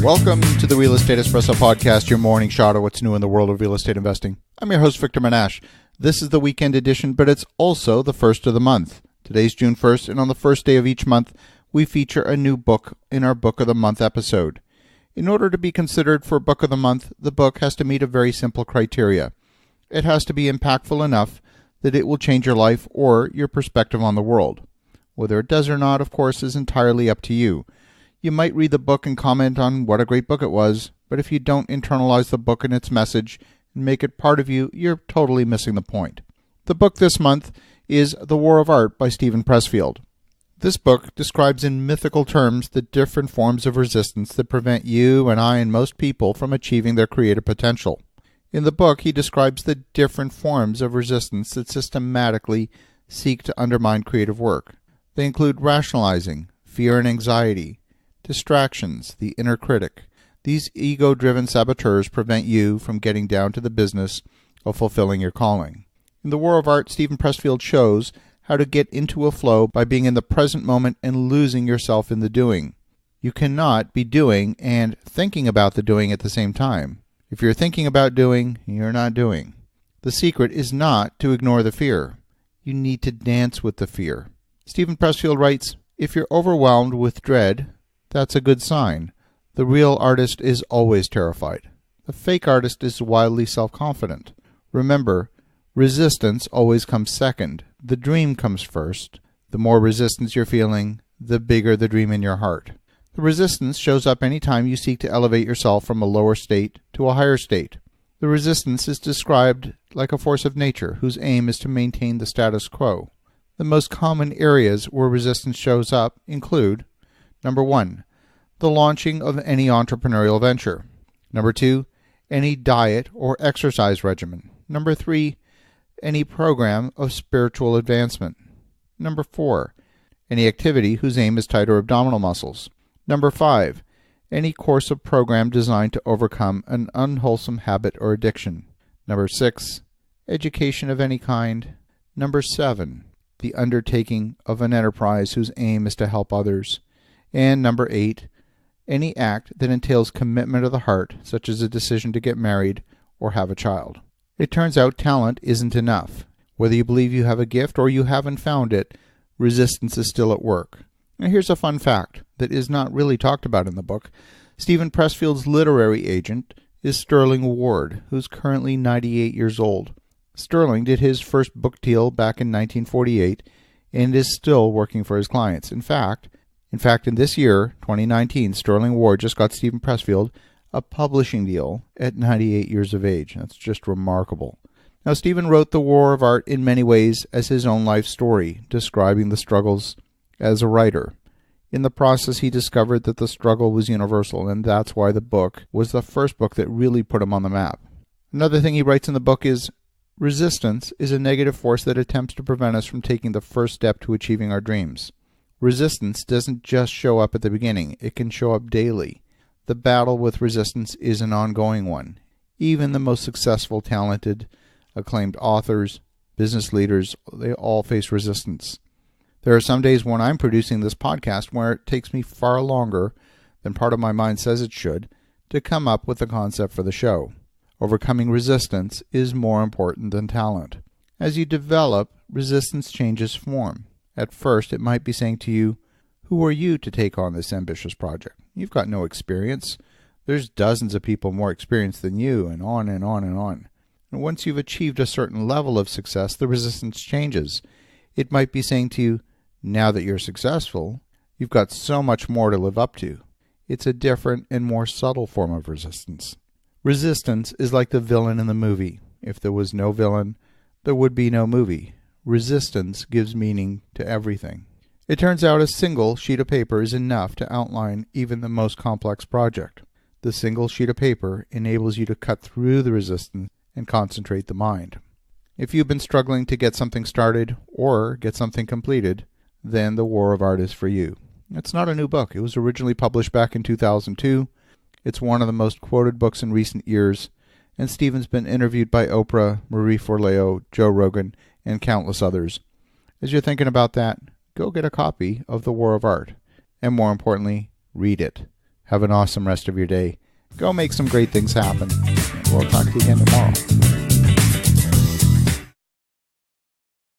Welcome to the Real Estate Espresso Podcast, your morning shot of what's new in the world of real estate investing. I'm your host, Victor Menashe. This is the weekend edition, but it's also the first of the month. Today's June 1st, and on the first day of each month, we feature a new book in our Book of the Month episode. In order to be considered for Book of the Month, the book has to meet a very simple criteria. It has to be impactful enough that it will change your life or your perspective on the world. Whether it does or not, of course, is entirely up to you. You might read the book and comment on what a great book it was, but if you don't internalize the book and its message and make it part of you, you're totally missing the point. The book this month is The War of Art by Steven Pressfield. This book describes in mythical terms the different forms of resistance that prevent you and I and most people from achieving their creative potential. In the book, he describes the different forms of resistance that systematically seek to undermine creative work. They include rationalizing, fear and anxiety, distractions, the inner critic. These ego-driven saboteurs prevent you from getting down to the business of fulfilling your calling. In The War of Art, Steven Pressfield shows how to get into a flow by being in the present moment and losing yourself in the doing. You cannot be doing and thinking about the doing at the same time. If you're thinking about doing, you're not doing. The secret is not to ignore the fear. You need to dance with the fear. Steven Pressfield writes, "If you're overwhelmed with dread, that's a good sign. The real artist is always terrified. The fake artist is wildly self-confident. Remember, resistance always comes second. The dream comes first. The more resistance you're feeling, the bigger the dream in your heart." The resistance shows up any time you seek to elevate yourself from a lower state to a higher state. The resistance is described like a force of nature whose aim is to maintain the status quo. The most common areas where resistance shows up include: Number 1, the launching of any entrepreneurial venture. Number 2, any diet or exercise regimen. Number 3, any program of spiritual advancement. Number 4, any activity whose aim is tighter abdominal muscles. Number 5, any course of program designed to overcome an unwholesome habit or addiction. Number 6, education of any kind. Number 7, the undertaking of an enterprise whose aim is to help others. And number 8, any act that entails commitment of the heart, such as a decision to get married or have a child. It turns out talent isn't enough. Whether you believe you have a gift or you haven't found it, resistance is still at work. Now here's a fun fact that is not really talked about in the book. Steven Pressfield's literary agent is Sterling Ward, who's currently 98 years old. Sterling did his first book deal back in 1948 and is still working for his clients. In fact, in this year, 2019, Sterling Ward just got Steven Pressfield a publishing deal at 98 years of age. That's just remarkable. Now, Steven wrote The War of Art in many ways as his own life story, describing the struggles as a writer. In the process, he discovered that the struggle was universal, and that's why the book was the first book that really put him on the map. Another thing he writes in the book is, resistance is a negative force that attempts to prevent us from taking the first step to achieving our dreams. Resistance doesn't just show up at the beginning, it can show up daily. The battle with resistance is an ongoing one. Even the most successful, talented, acclaimed authors, business leaders, they all face resistance. There are some days when I'm producing this podcast where it takes me far longer than part of my mind says it should to come up with the concept for the show. Overcoming resistance is more important than talent. As you develop, resistance changes form. At first, it might be saying to you, who are you to take on this ambitious project? You've got no experience. There's dozens of people more experienced than you, and on and on and on. And once you've achieved a certain level of success, the resistance changes. It might be saying to you, now that you're successful, you've got so much more to live up to. It's a different and more subtle form of resistance. Resistance is like the villain in the movie. If there was no villain, there would be no movie. Resistance gives meaning to everything. It turns out a single sheet of paper is enough to outline even the most complex project. The single sheet of paper enables you to cut through the resistance and concentrate the mind. If you've been struggling to get something started or get something completed, then The War of Art is for you. It's not a new book. It was originally published back in 2002. It's one of the most quoted books in recent years, and Steven's been interviewed by Oprah, Marie Forleo, Joe Rogan, and countless others. As you're thinking about that, go get a copy of The War of Art, and more importantly, read it. Have an awesome rest of your day. Go make some great things happen. We'll talk to you again tomorrow.